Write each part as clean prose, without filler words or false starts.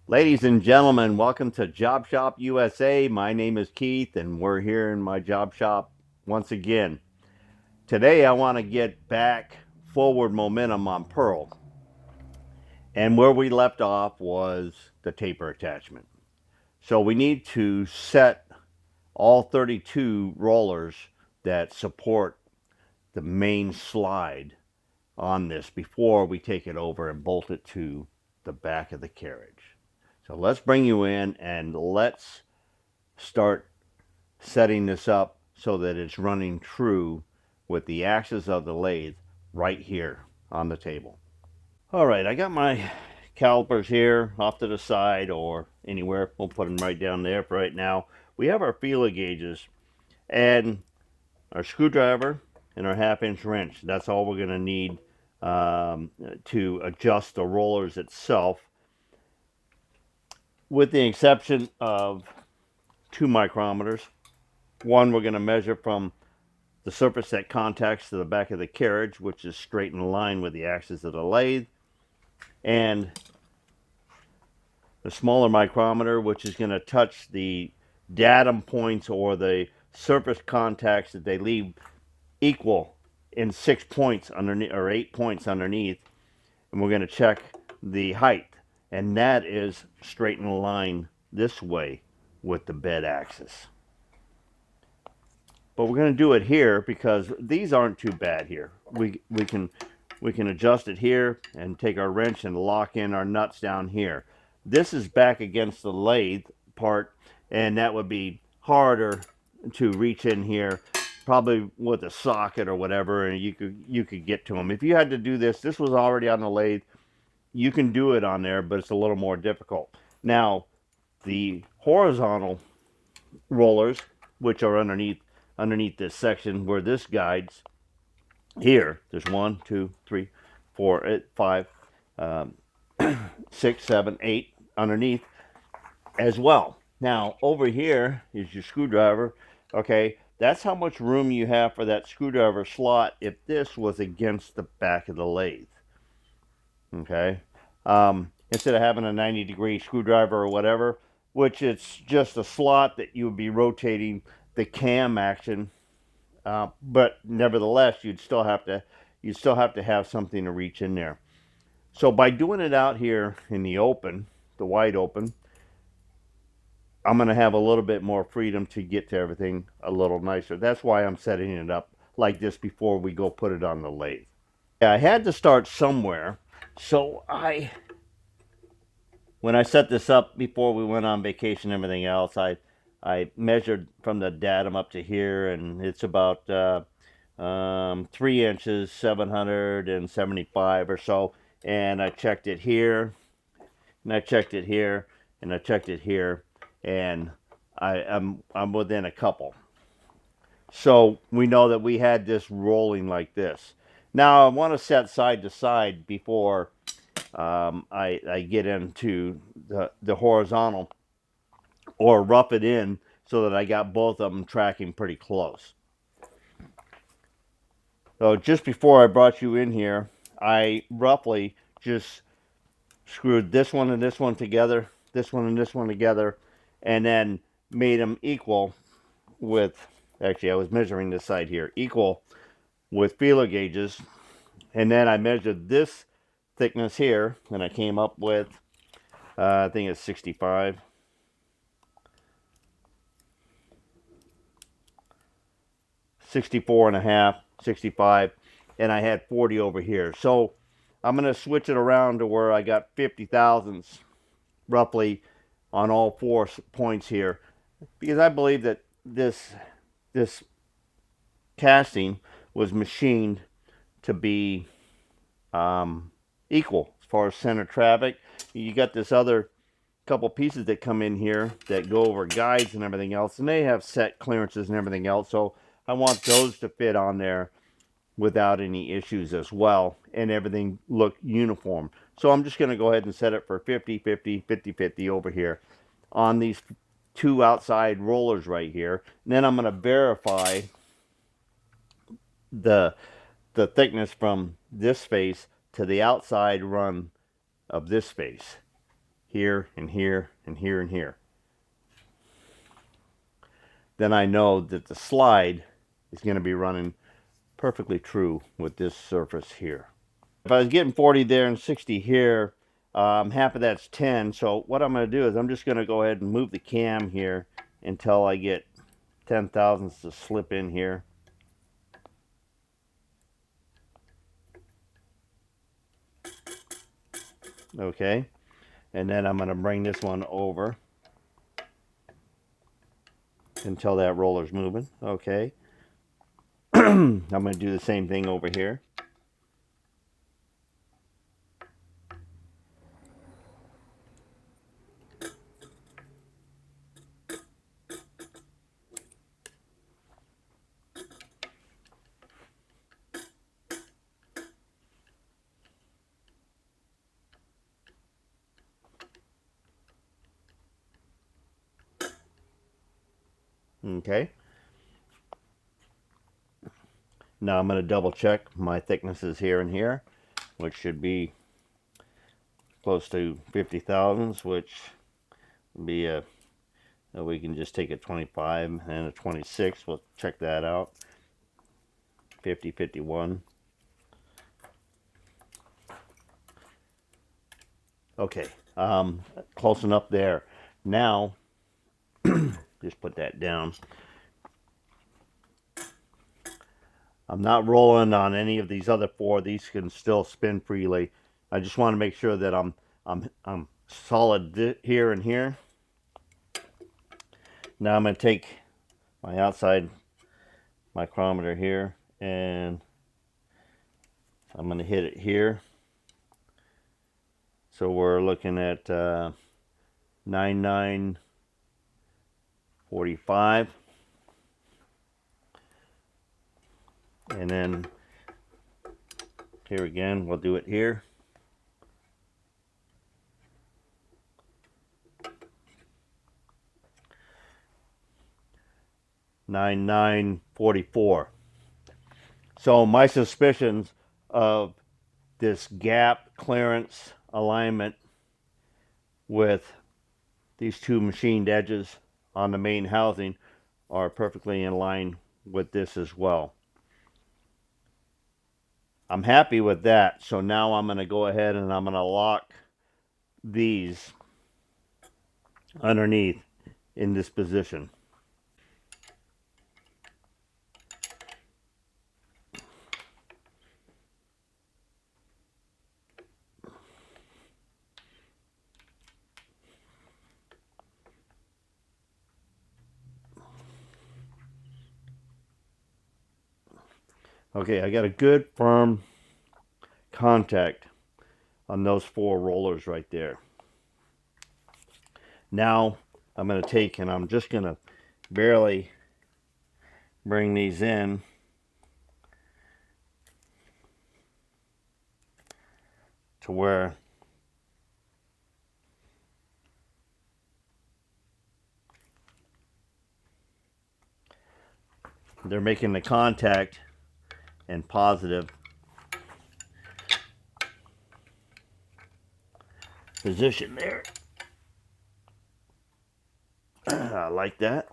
Ladies and gentlemen, welcome to Job Shop USA. My name is Keith, and we're here in my job shop once again. Today I want to get back forward momentum on Pearl. And where we left off was the taper attachment. So we need to set all 32 rollers that support the main slide on this before we take it over and bolt it to the back of the carriage. So let's bring you in and let's start setting this up so that it's running true with the axis of the lathe right here on the table. All right, I got my calipers here off to the side or anywhere. We'll put them right down there for right now. We have our feeler gauges and our screwdriver and our 1/2-inch wrench. That's all we're going to need to adjust the rollers itself, with the exception of 2 micrometers. One we're going to measure from the surface that contacts to the back of the carriage, which is straight in line with the axis of the lathe, and the smaller micrometer, which is going to touch the datum points or the surface contacts that they leave equal in 6 points underneath, or 8 points underneath, and we're going to check the height, and that is straight in line this way with the bed axis. But we're going to do it here because these aren't too bad here. We can adjust it here and take our wrench and lock in our nuts down here. This is back against the lathe part, and that would be harder to reach in here, probably with a socket or whatever, and you could get to them. If you had to do this, this was already on the lathe. You can do it on there, but it's a little more difficult. Now, the horizontal rollers, which are underneath this section where this guides, here, there's 1, 2, 3, 4, 5, 6, 7, 8 underneath as well. Now, over here is your screwdriver. Okay, that's how much room you have for that screwdriver slot if this was against the back of the lathe. Okay, instead of having a 90-degree screwdriver or whatever, which it's just a slot that you would be rotating the cam action, but nevertheless you'd still have to have something to reach in there. So by doing it out here in the open, the wide open, I'm going to have a little bit more freedom to get to everything a little nicer. That's why I'm setting it up like this before we go put it on the lathe. Yeah, I had to start somewhere, so when I set this up before we went on vacation and everything else, I measured from the datum up to here, and it's about 3 inches, 775 or so. And I checked it here, and I checked it here, and I checked it here, and I'm within a couple. So we know that we had this rolling like this. Now I want to set side to side before I get into the horizontal, or rough it in so that I got both of them tracking pretty close. So just before I brought you in here, I roughly just screwed this one and this one together, this one and this one together, and then made them equal with, actually I was measuring this side here, equal with feeler gauges. And then I measured this thickness here, and I came up with, I think it's 65. 64 and a half, 65, and I had 40 over here. So I'm going to switch it around to where I got 50 thousandths roughly on all 4 points here, because I believe that this casting was machined to be equal as far as center traffic. You got this other couple pieces that come in here that go over guides and everything else, and they have set clearances and everything else, so I want those to fit on there without any issues as well, and everything look uniform. So I'm just going to go ahead and set it for 50 50 50 50 over here on these two outside rollers right here. And then I'm going to verify the thickness from this face to the outside run of this face, here and here and here and here. Then I know that the slide is going to be running perfectly true with this surface here. If I was getting 40 there and 60 here, half of that's 10. So what I'm going to do is I'm just going to go ahead and move the cam here until I get 10 thousandths to slip in here. Okay, and then I'm going to bring this one over until that roller's moving. Okay. I'm going to do the same thing over here. Okay. Now I'm going to double check my thicknesses here and here, which should be close to 50 thousandths, which would be a, we can just take a 25 and a 26. We'll check that out. 50, 51. Okay, close enough there. Now, just put that down. I'm not rolling on any of these other four. These can still spin freely. I just want to make sure that I'm solid here and here. Now I'm going to take my outside micrometer here and I'm going to hit it here. So we're looking at 9945. And then here again, we'll do it here. $99.44. So my suspicions of this gap clearance alignment with these two machined edges on the main housing are perfectly in line with this as well. I'm happy with that. So now I'm going to go ahead and I'm going to lock these underneath in this position. Okay, I got a good firm contact on those four rollers right there. Now I'm going to take and I'm just going to barely bring these in to where they're making the contact and positive position there. I like that.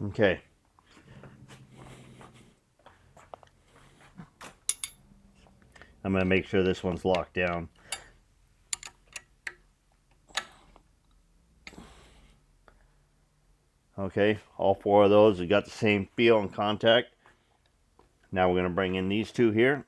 Okay. I'm going to make sure this one's locked down. Okay, all four of those have got the same feel and contact. Now we're going to bring in these two here.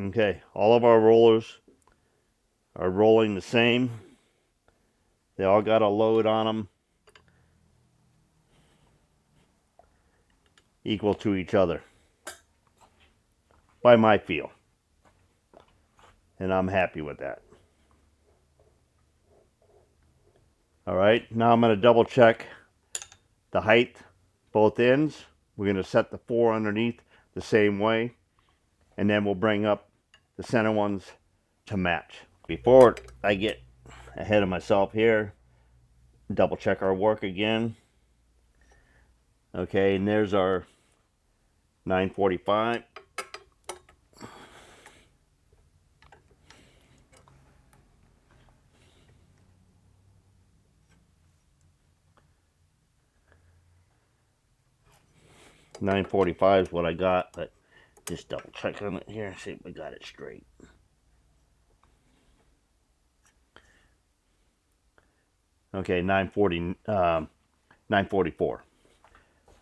Okay, all of our rollers are rolling the same. They all got a load on them equal to each other by my feel. And I'm happy with that. All right, now I'm going to double check the height, both ends. We're going to set the 4 underneath the same way. And then we'll bring up the center ones to match. Before I get ahead of myself here, double check our work again. Okay, and there's our 945. $9.45 is what I got, but just double check on it here, see if we got it straight. Okay, 944.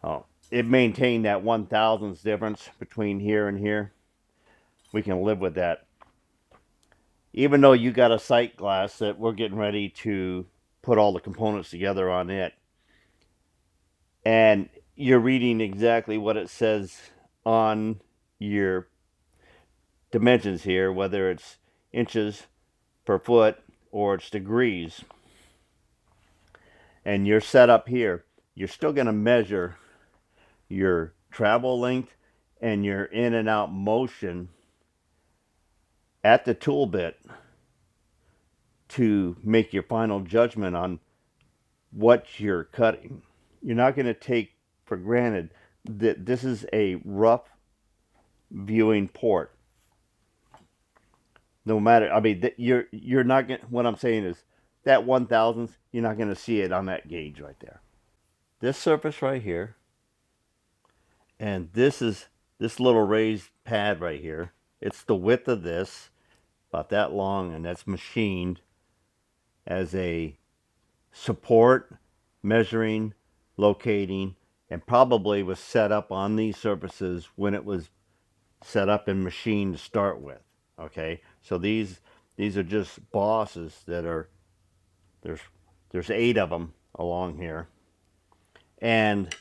Oh, it maintained that 1/1000th difference between here and here. We can live with that. Even though you got a sight glass that we're getting ready to put all the components together on it, and you're reading exactly what it says on your dimensions here, whether it's inches per foot or it's degrees, and you're set up here, you're still going to measure your travel length and your in and out motion at the tool bit to make your final judgment on what you're cutting. You're not going to take for granted that this is a rough viewing port. No matter, I mean, you're not going. What I'm saying is that 1/1000th, you're not going to see it on that gauge right there. This surface right here, and this is this little raised pad right here. It's the width of this, about that long, and that's machined as a support, measuring, locating, and probably was set up on these surfaces when it was set up and machined to start with. Okay, so these are just bosses that are there's 8 of them along here, and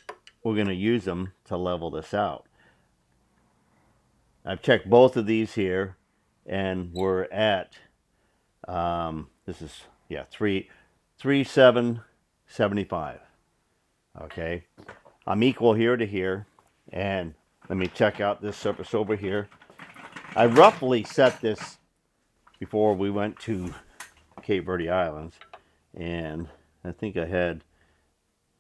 we're going to use them to level this out. I've checked both of these here, and we're at this is 3775. Okay, I'm equal here to here, and let me check out this surface over here. I roughly set this before we went to Cape Verde Islands, and I think I had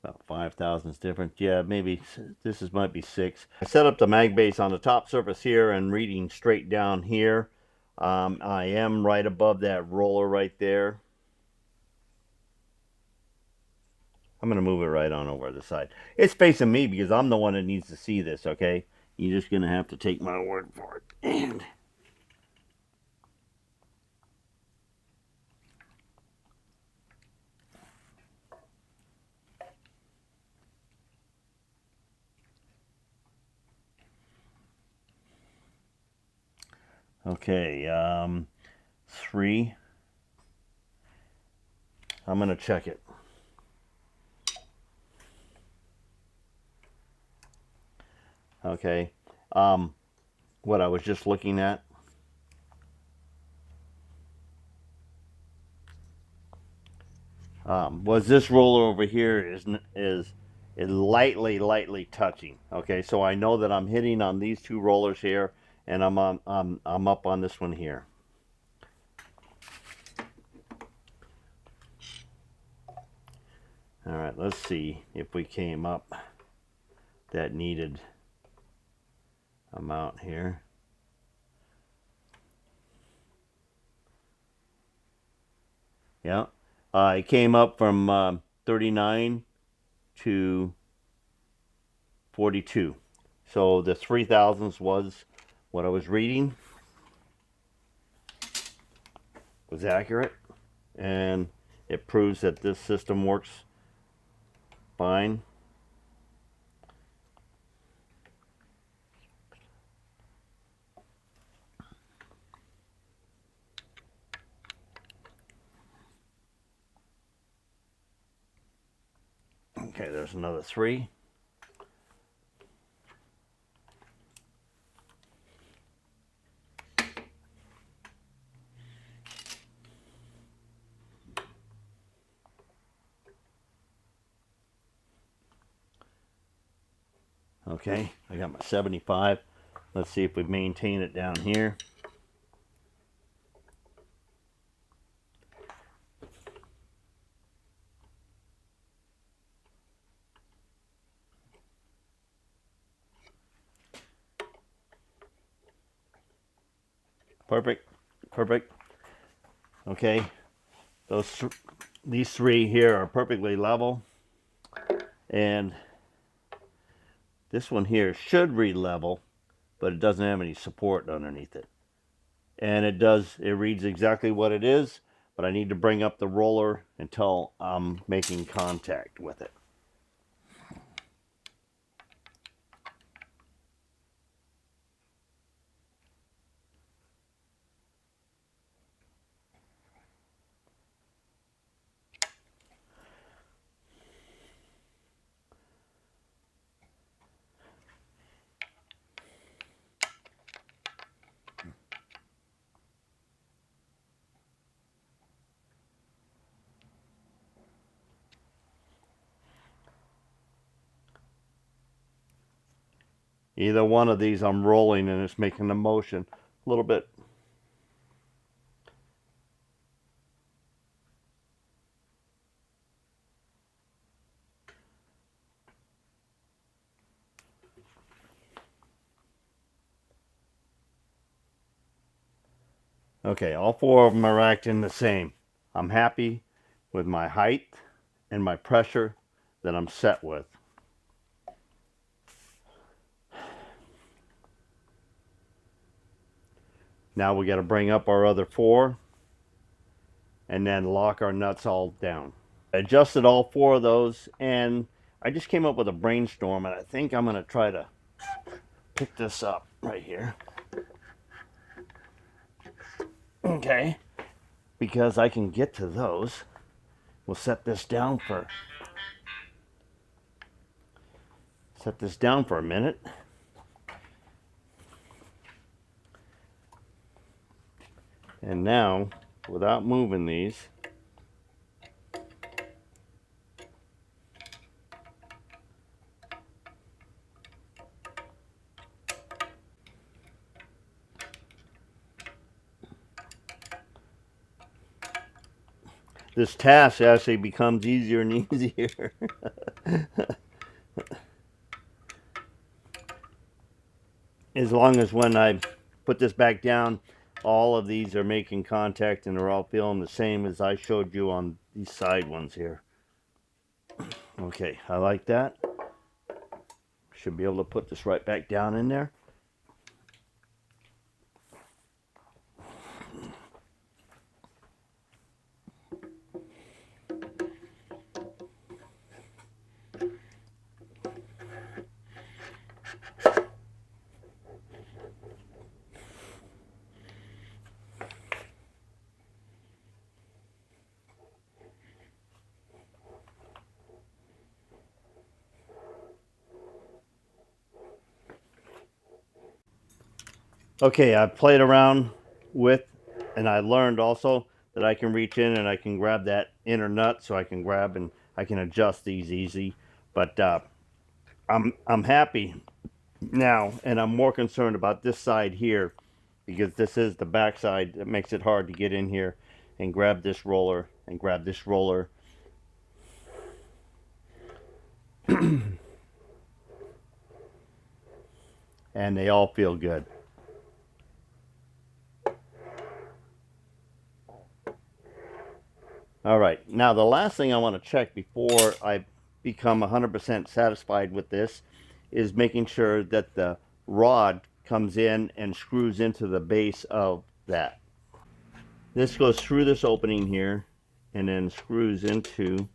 about 5,000 different. Yeah, maybe this might be 6. I set up the mag base on the top surface here and reading straight down here. I am right above that roller right there. I'm going to move it right on over to the side. It's facing me because I'm the one that needs to see this, okay? You're just going to have to take my word for it. And okay, 3. I'm going to check it. Okay. What I was just looking at. Was this roller over here is lightly touching. Okay, so I know that I'm hitting on these two rollers here, and I'm up on this one here. All right, let's see if we came up that needed amount here. Yeah, it came up from 39 to 42. So the 3,000s was what I was reading, was accurate, and it proves that this system works fine. Okay, there's another 3. Okay, I got my 75. Let's see if we maintain it down here. Perfect, perfect. Okay, these 3 here are perfectly level, and this one here should read level, but it doesn't have any support underneath it. And it reads exactly what it is, but I need to bring up the roller until I'm making contact with it. Either one of these I'm rolling and it's making a motion a little bit. Okay, all 4 of them are acting the same. I'm happy with my height and my pressure that I'm set with. Now we got to bring up our other 4 and then lock our nuts all down. I adjusted all 4 of those, and I just came up with a brainstorm, and I think I'm going to try to pick this up right here. Okay, because I can get to those. We'll set this down for a minute. And now, without moving these, this task actually becomes easier and easier. As long as when I put this back down, all of these are making contact and they're all feeling the same as I showed you on these side ones here. Okay, I like that. Should be able to put this right back down in there. Okay, I played around with, and I learned also that I can reach in and I can grab that inner nut, so I can grab and I can adjust these easy. But I'm happy now, and I'm more concerned about this side here because this is the back side that makes it hard to get in here and grab this roller and grab this roller. And they all feel good. All right, now the last thing I want to check before I become 100% satisfied with this is making sure that the rod comes in and screws into the base of that. This goes through this opening here and then screws into.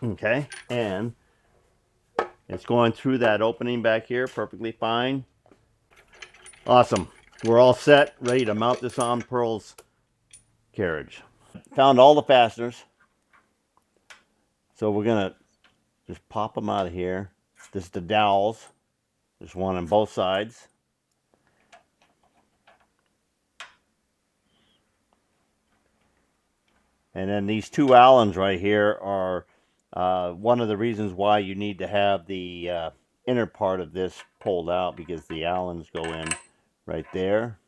Okay, and it's going through that opening back here perfectly fine. Awesome. We're all set, ready to mount this on Pearl's carriage. Found all the fasteners, so we're gonna just pop them out of here. This is the dowels. There's one on both sides. And then these two Allens right here are one of the reasons why you need to have the inner part of this pulled out, because the Allens go in right there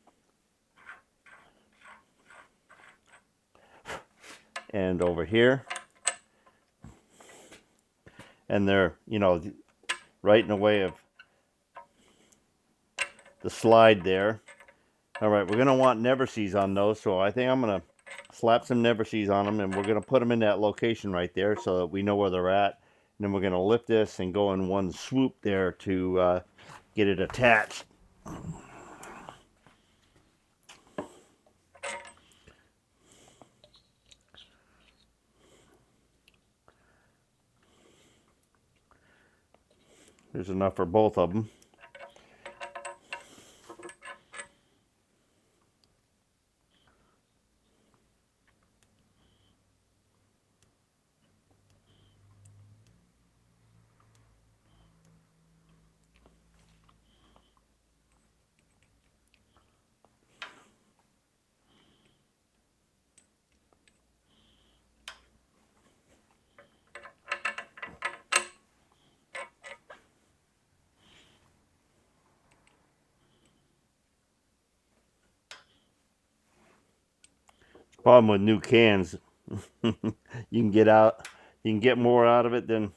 and over here. And they're, right in the way of the slide there. All right, we're going to want never sees on those, so I think I'm going to slap some never sees on them, and we're going to put them in that location right there so that we know where they're at. And then we're going to lift this and go in one swoop there to get it attached. There's enough for both of them. Problem with new cans, you can get more out of it than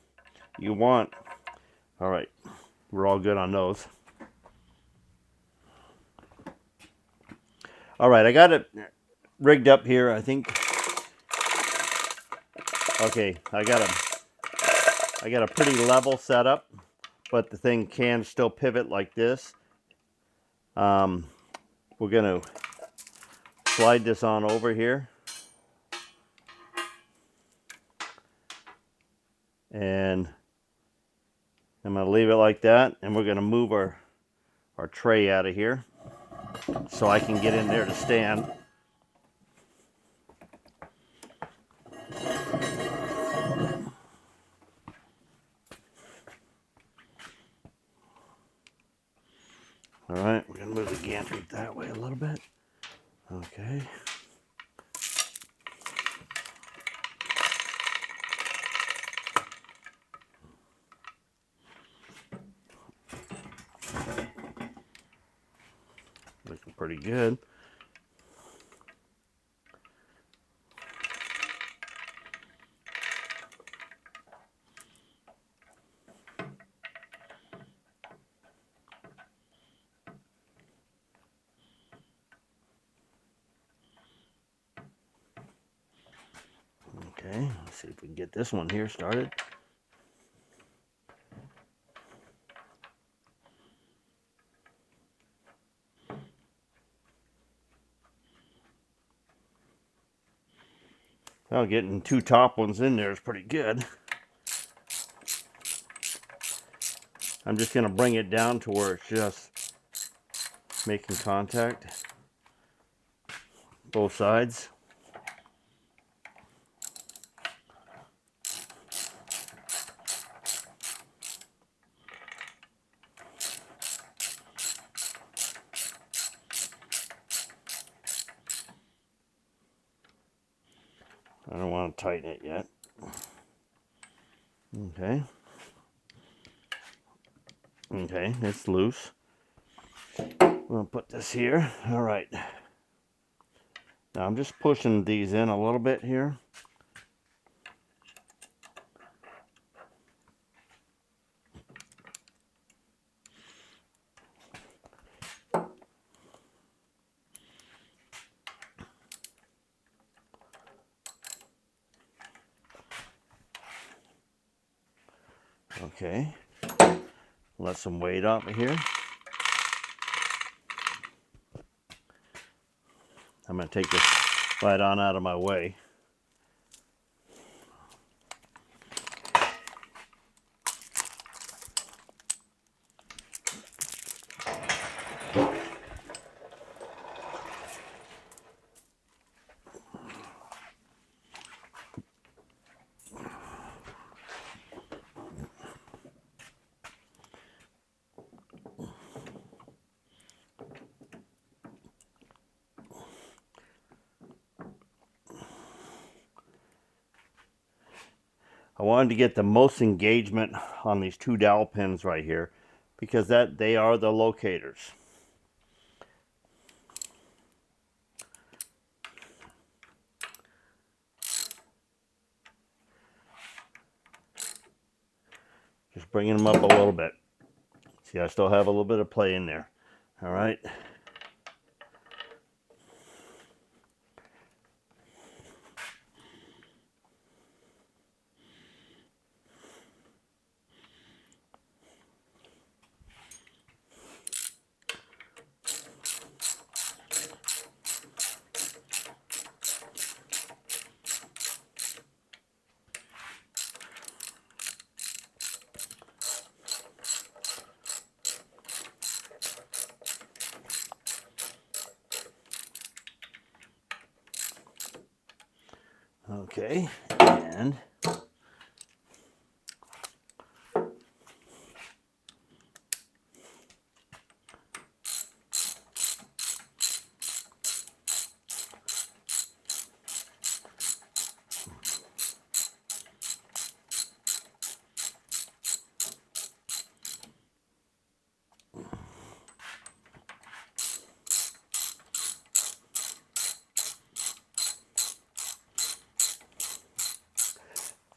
you want. All right, we're all good on those. All right, I got it rigged up here, I think. Okay, I got a pretty level setup, but the thing can still pivot like this. We're gonna slide this on over here, and I'm gonna leave it like that, and we're gonna move our tray out of here so I can get in there to stand. All right, we're gonna move the gantry that way a little bit. Okay. Looking pretty good. Okay, let's see if we can get this one here started. Well, getting 2 top ones in there is pretty good. I'm just going to bring it down to where it's just making contact, both sides. I don't want to tighten it yet. Okay. Okay, it's loose. I'm going to put this here. All right. Now I'm just pushing these in a little bit here. Okay. Let some weight up here. I'm going to take this right on out of my way. I wanted to get the most engagement on these 2 dowel pins right here because they are the locators. Just bringing them up a little bit. See, I still have a little bit of play in there. All right. Okay, and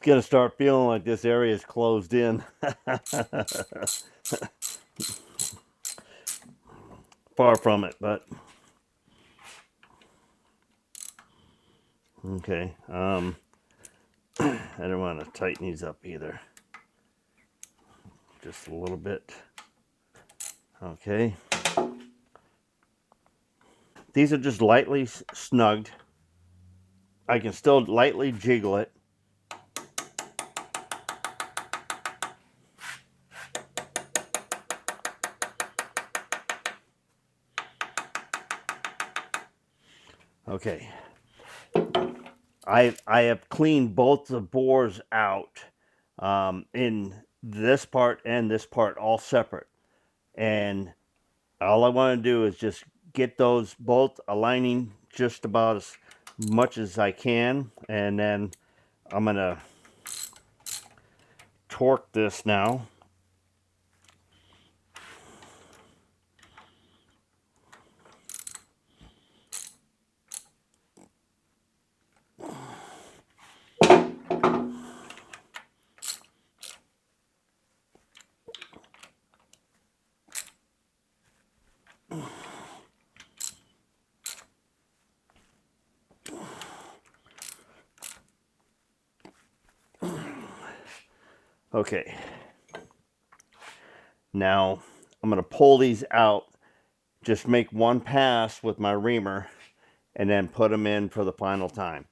gonna start feeling like this area is closed in. Far from it, but okay. I don't want to tighten these up either. Just a little bit. Okay. These are just lightly snugged. I can still lightly jiggle it. Okay. I have cleaned both the bores out in this part and this part all separate. And all I want to do is just get those both aligning just about as much as I can. And then I'm going to torque this now. Okay. Now I'm going to pull these out, just make one pass with my reamer, and then put them in for the final time.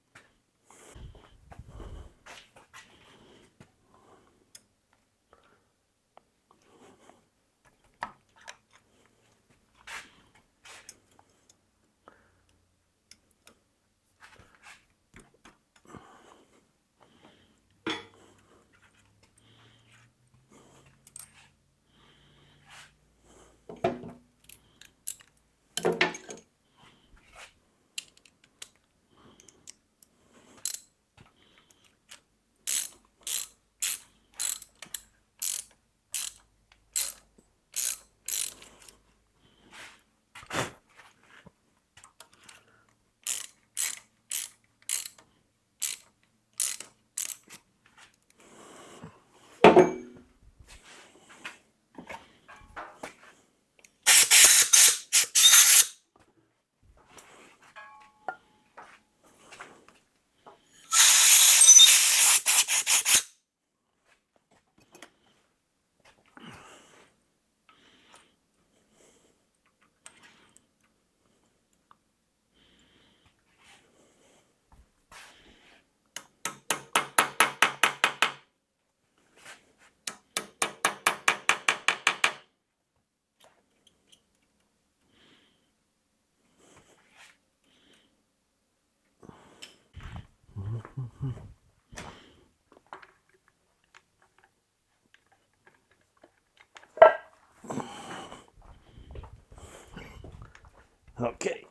Okay,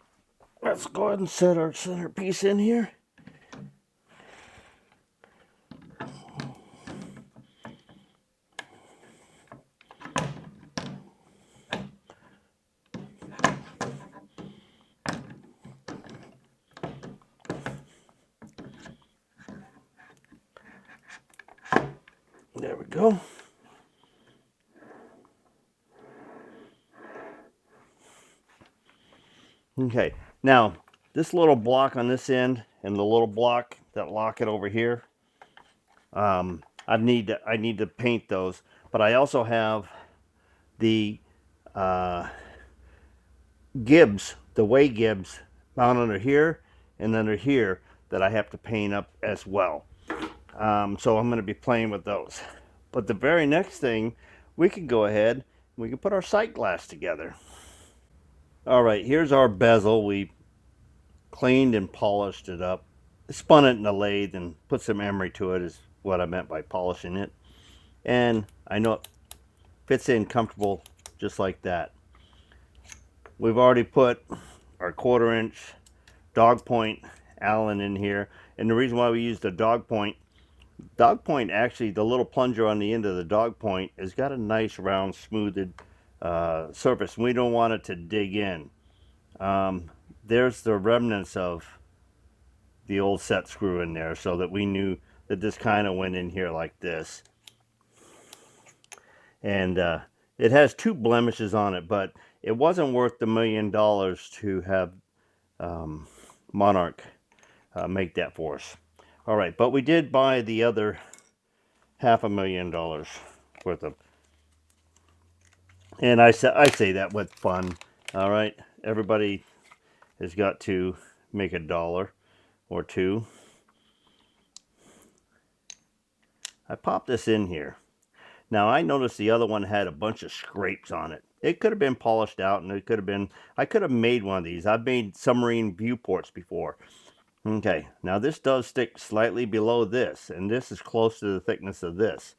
let's go ahead and set our centerpiece in here. There we go. Okay, now this little block on this end and the little block that lock it over here, I need to paint those. But I also have the gibs, the way gibs, down under here and under here that I have to paint up as well. So I'm going to be playing with those. But the very next thing, we can go ahead and we can put our sight glass together. All right, here's our bezel. We cleaned and polished it up. Spun it in the lathe and put some emery to it is what I meant by polishing it. And I know it fits in comfortable just like that. We've already put our 1/4 inch dog point Allen in here. And the reason why we use the dog point actually, the little plunger on the end of the dog point has got a nice round smoothed surface. We don't want it to dig in. There's the remnants of the old set screw in there, so that we knew that this kind of went in here like this. And it has 2 blemishes on it, but it wasn't worth the $1 million to have Monarch make that for us. All right, but we did buy the other $500,000 worth of, and I say that with fun. All right, everybody has got to make $1 or 2. I popped this in here. Now I noticed the other one had a bunch of scrapes on it. It could have been polished out, and it could have been, I could have made one of these. I've made submarine viewports before. Okay, now this does stick slightly below this, and this is close to the thickness of this.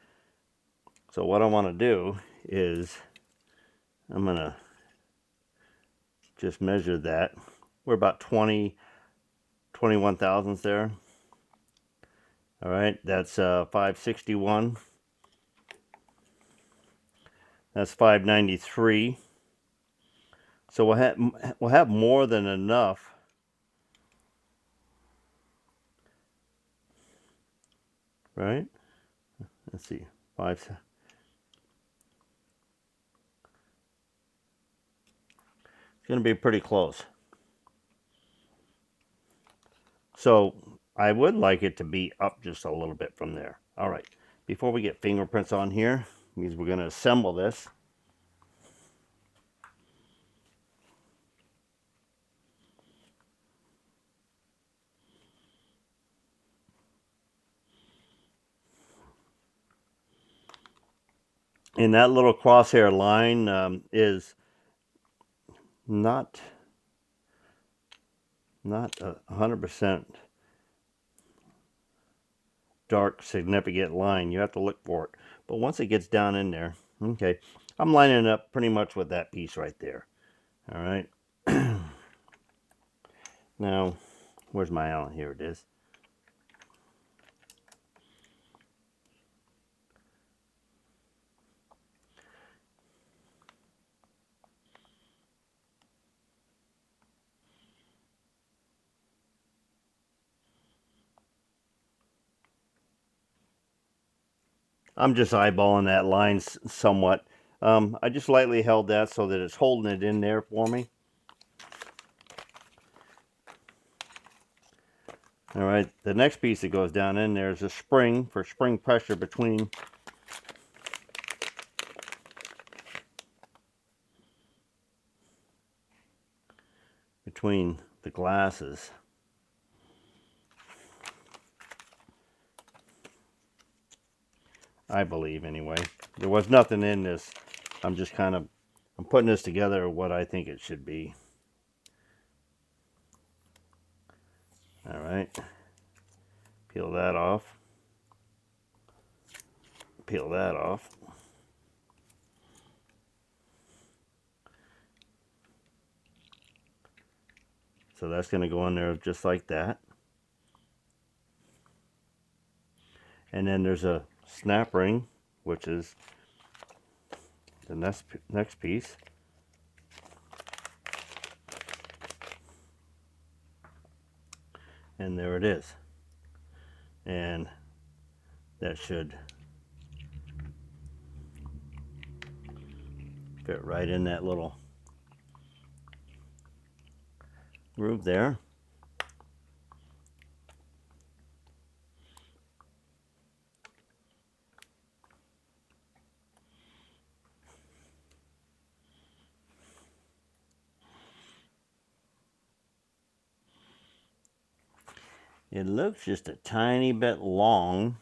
So what I want to do is I'm going to just measure that. We're about 21 thousandths there. All right, that's 561. That's 593. So we'll have more than enough. Right? Let's see. It's going to be pretty close. So I would like it to be up just a little bit from there. All right. Before we get fingerprints on here, means we're going to assemble this. And that little crosshair line is not 100% dark significant line. You have to look for it. But once it gets down in there, okay, I'm lining it up pretty much with that piece right there. All right. Now, where's my Allen? Here it is. I'm just eyeballing that line somewhat. I just lightly held that so that it's holding it in there for me. All right, the next piece that goes down in there is a spring for spring pressure between the glasses. I believe, anyway. There was nothing in this. I'm just I'm putting this together what I think it should be. All right. Peel that off. Peel that off. So that's going to go in there just like that. And then there's a snap ring, which is the next piece. And there it is. And that should fit right in that little groove there. It looks just a tiny bit long.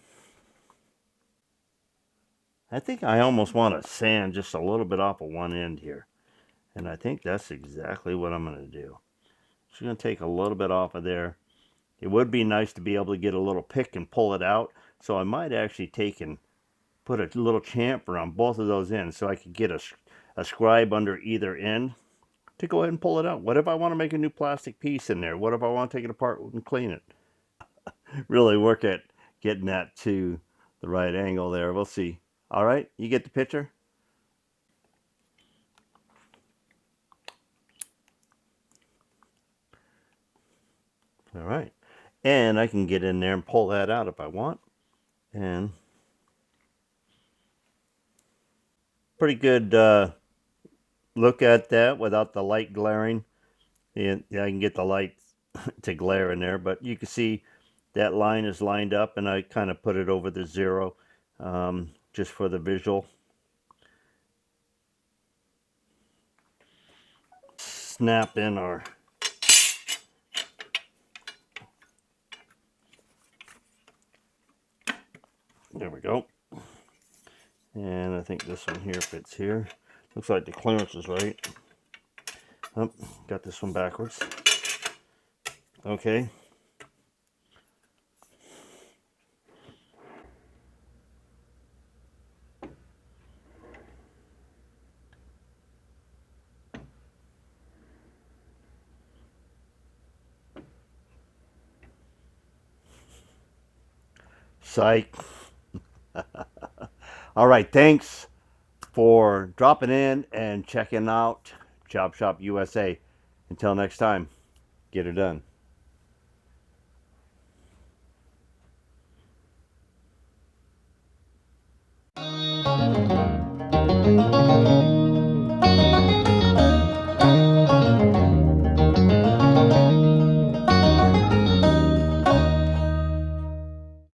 I think I almost want to sand just a little bit off of one end here. And I think that's exactly what I'm going to do. Just going to take a little bit off of there. It would be nice to be able to get a little pick and pull it out. So I might actually take and put a little chamfer on both of those ends so I could get a scribe under either end to go ahead and pull it out. What if I want to make a new plastic piece in there? What if I want to take it apart and clean it? Really work at getting that to the right angle there. We'll see. All right, you get the picture? All right. And I can get in there and pull that out if I want. And pretty good look at that without the light glaring. And I can get the light to glare in there, but you can see that line is lined up, and I kind of put it over the 0 just for the visual. Snap in our there we go. And I think this one here fits here. Looks like the clearance is right. Oh, got this one backwards. Okay. Psych. All right, thanks for dropping in and checking out Job Shop USA. Until next time, get it done.